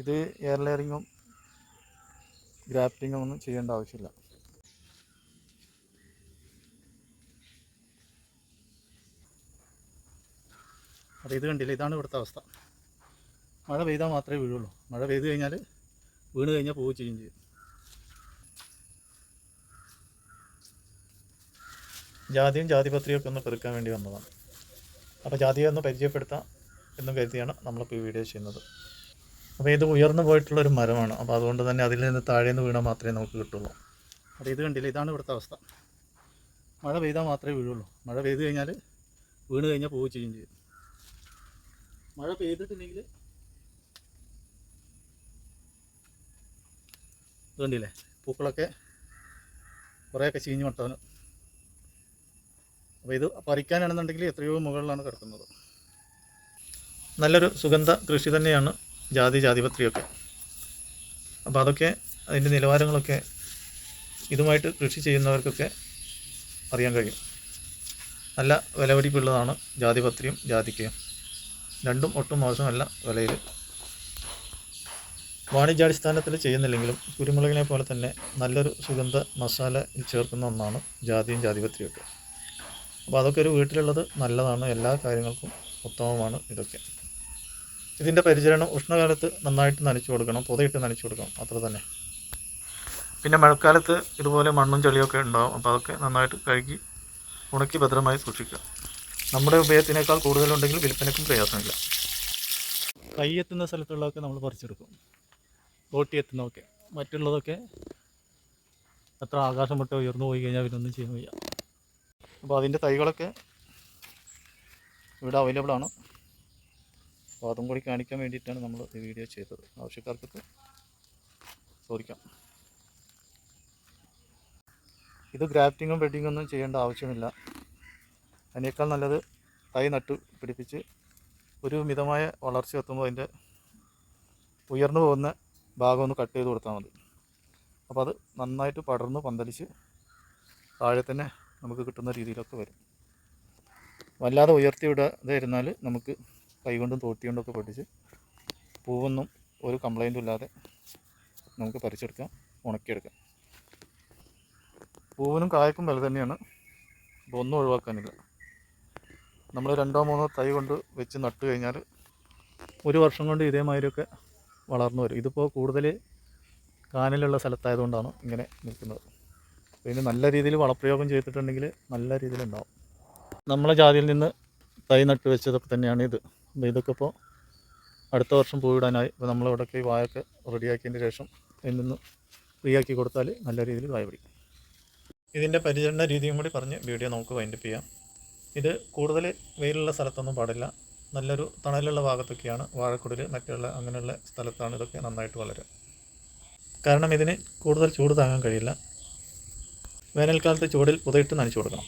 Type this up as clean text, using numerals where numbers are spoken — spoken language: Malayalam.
ഇത് എയർ ലെയറിങ്ങും ഗ്രാഫ്റ്റിങ്ങും ഒന്നും ചെയ്യേണ്ട ആവശ്യമില്ല. അപ്പോൾ ഇത് കണ്ടില്ല, ഇതാണ് ഇവിടുത്തെ അവസ്ഥ. മഴ പെയ്താൽ മാത്രമേ വീഴുള്ളൂ. മഴ പെയ്ത് കഴിഞ്ഞാൽ വീണ് കഴിഞ്ഞാൽ പോവുകയും ചെയ്യും. ജാതിയും ജാതിപത്രിയൊക്കെ ഒന്ന് പെറുക്കാൻ വേണ്ടി വന്നതാണ്. അപ്പോൾ ജാതിയെ ഒന്ന് പരിചയപ്പെടുത്താം എന്നും കരുതിയാണ് നമ്മളിപ്പോൾ ഈ വീഡിയോ ചെയ്യുന്നത്. അപ്പോൾ ഇത് ഉയർന്നു പോയിട്ടുള്ളൊരു മരമാണ്. അപ്പോൾ അതുകൊണ്ട് തന്നെ അതിൽ നിന്ന് താഴേന്ന് വീണാൽ മാത്രമേ നമുക്ക് കിട്ടുള്ളൂ. അപ്പോൾ ഇത് കണ്ടില്ല, ഇതാണ് ഇവിടുത്തെ അവസ്ഥ. മഴ പെയ്താൽ മാത്രമേ വീഴുള്ളൂ. മഴ പെയ്ത് കഴിഞ്ഞാൽ വീണ് കഴിഞ്ഞാൽ പോവുകയും ചെയ്യും. മഴ പെയ്തിട്ടുണ്ടെങ്കിൽ ഇത് കണ്ടില്ലേ, പൂക്കളൊക്കെ കുറേയൊക്കെ ചീഞ്ഞ് മട്ടവന്. അപ്പോൾ ഇത് പറിക്കാനാണെന്നുണ്ടെങ്കിൽ എത്രയോ മുകളിലാണ് കിടക്കുന്നത്. നല്ലൊരു സുഗന്ധ കൃഷി തന്നെയാണ് ജാതിപത്രിയൊക്കെ. അപ്പോൾ അതൊക്കെ അതിൻ്റെ നിലവാരങ്ങളൊക്കെ ഇതുമായിട്ട് കൃഷി ചെയ്യുന്നവർക്കൊക്കെ അറിയാൻ കഴിയും. നല്ല വിലപിടിപ്പുള്ളതാണ് ജാതിപത്രിയും ജാതിക്കയും. രണ്ടും ഒട്ടും മോശമല്ല വിലയിൽ. വാണിജ്യാടിസ്ഥാനത്തിൽ ചെയ്യുന്നില്ലെങ്കിലും കുരുമുളകിനെ പോലെ തന്നെ നല്ലൊരു സുഗന്ധ മസാല ചേർക്കുന്ന ഒന്നാണ് ജാതിയും ജാതിപത്രിയൊക്കെ. അപ്പോൾ അതൊക്കെ ഒരു വീട്ടിലുള്ളത് നല്ലതാണ്. എല്ലാ കാര്യങ്ങൾക്കും ഉത്തമമാണ് ഇതൊക്കെ. ഇതിൻ്റെ പരിചരണം ഉഷ്ണകാലത്ത് നന്നായിട്ട് നനച്ചു കൊടുക്കണം, പുതയിട്ട് നനച്ചു കൊടുക്കണം, അത്ര തന്നെ. പിന്നെ മഴക്കാലത്ത് ഇതുപോലെ മണ്ണും ചെളിയൊക്കെ ഉണ്ടാകും. അപ്പോൾ അതൊക്കെ നന്നായിട്ട് കഴുകി ഉണക്കി ഭദ്രമായി സൂക്ഷിക്കുക. നമ്മുടെ ഉപയോഗത്തിനേക്കാൾ കൂടുതലുണ്ടെങ്കിൽ വിൽപ്പനയ്ക്കും പ്രയാസമില്ല. കൈ എത്തുന്ന സ്ഥലത്തുള്ളതൊക്കെ നമ്മൾ പറിച്ചെടുക്കും, തോട്ടി എത്തുന്നതൊക്കെ. മറ്റുള്ളതൊക്കെ എത്ര ആകാശം വിട്ട് ഉയർന്നു പോയി കഴിഞ്ഞാൽ ഇവരൊന്നും ചെയ്യാൻ വയ്യ. അപ്പോൾ അതിൻ്റെ തൈകളൊക്കെ ഇവിടെ അവൈലബിൾ ആണ്. അപ്പോൾ അതും കൂടി കാണിക്കാൻ വേണ്ടിയിട്ടാണ് നമ്മൾ ഈ വീഡിയോ ചെയ്തത്. ആവശ്യക്കാർക്കൊക്കെ ചോദിക്കാം. ഇത് ഗ്രാഫ്റ്റിങ്ങും ബെഡിങ്ങും ഒന്നും ചെയ്യേണ്ട ആവശ്യമില്ല. അതിനേക്കാൾ നല്ലത് തൈ നട്ടു പിടിപ്പിച്ച് ഒരു മിതമായ വളർച്ച എത്തുമ്പോൾ അതിൻ്റെ ഉയർന്നു പോകുന്ന ഭാഗം ഒന്ന് കട്ട് ചെയ്ത് കൊടുത്താൽ മതി. അപ്പോൾ അത് നന്നായിട്ട് പടർന്ന് പന്തലിച്ച് താഴെ തന്നെ നമുക്ക് കിട്ടുന്ന രീതിയിലൊക്കെ വരും. വല്ലാതെ ഉയർത്തി വിടാതെ ഇരുന്നാൽ നമുക്ക് കൈകൊണ്ടും തോട്ടിക്കൊണ്ടൊക്കെ പൊട്ടിച്ച് പൂവൊന്നും ഒരു കംപ്ലൈൻറ്റും ഇല്ലാതെ നമുക്ക് പറിച്ചെടുക്കാം, ഉണക്കിയെടുക്കാം. പൂവിനും കായക്കും വില തന്നെയാണ്. അപ്പോൾ ഒന്നും ഒഴിവാക്കാനില്ല. നമ്മൾ 2-3 തൈ കൊണ്ട് വെച്ച് നട്ട് കഴിഞ്ഞാൽ ഒരു വർഷം കൊണ്ട് ഇതേമാതിരിയൊക്കെ വളർന്നു വരും. ഇതിപ്പോൾ കൂടുതൽ കാനലുള്ള സ്ഥലത്തായതുകൊണ്ടാണ് ഇങ്ങനെ നിൽക്കുന്നത്. പിന്നെ നല്ല രീതിയിൽ വളപ്രയോഗം ചെയ്തിട്ടുണ്ടെങ്കിൽ നല്ല രീതിയിലുണ്ടാവും. നമ്മളെ ജാതിയിൽ നിന്ന് തൈ നട്ട് വെച്ചതൊക്കെ തന്നെയാണ് ഇത്. അപ്പോൾ ഇതൊക്കെ ഇപ്പോൾ അടുത്ത വർഷം പൂവിടാനായി. ഇപ്പോൾ നമ്മളിവിടെയൊക്കെ ഈ വായൊക്കെ റെഡിയാക്കിയതിന് ശേഷം അതിൽ നിന്ന് ഫ്രീ ആക്കി കൊടുത്താൽ നല്ല രീതിയിൽ വായ പിടിക്കും. ഇതിൻ്റെ പരിചരണ രീതിയും കൂടി പറഞ്ഞ് വീഡിയോ നമുക്ക് വൈൻഡപ്പ് ചെയ്യാം. ഇത് കൂടുതൽ വെയിലുള്ള സ്ഥലത്തൊന്നും പാടില്ല. നല്ലൊരു തണലുള്ള ഭാഗത്തൊക്കെയാണ്, വാഴക്കുടിൽ മറ്റുള്ള അങ്ങനെയുള്ള സ്ഥലത്താണ് ഇതൊക്കെ നന്നായിട്ട് വളരുക. കാരണം ഇതിന് കൂടുതൽ ചൂട് താങ്ങാൻ കഴിയില്ല. വേനൽക്കാലത്ത് ചൂടിൽ പുതയിട്ട് നനച്ചു കൊടുക്കണം.